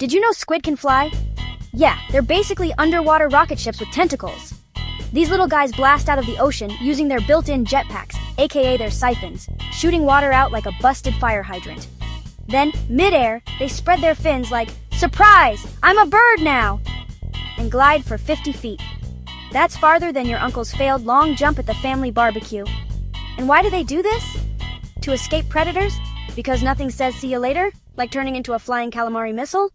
Did you know squid can fly? Yeah, they're basically underwater rocket ships with tentacles. These little guys blast out of the ocean using their built-in jetpacks, aka their siphons, shooting water out like a busted fire hydrant. Then, mid-air, they spread their fins like, "Surprise! I'm a bird now!" and glide for 50 feet. That's farther than your uncle's failed long jump at the family barbecue. And why do they do this? To escape predators? Because nothing says see you later, like turning into a flying calamari missile?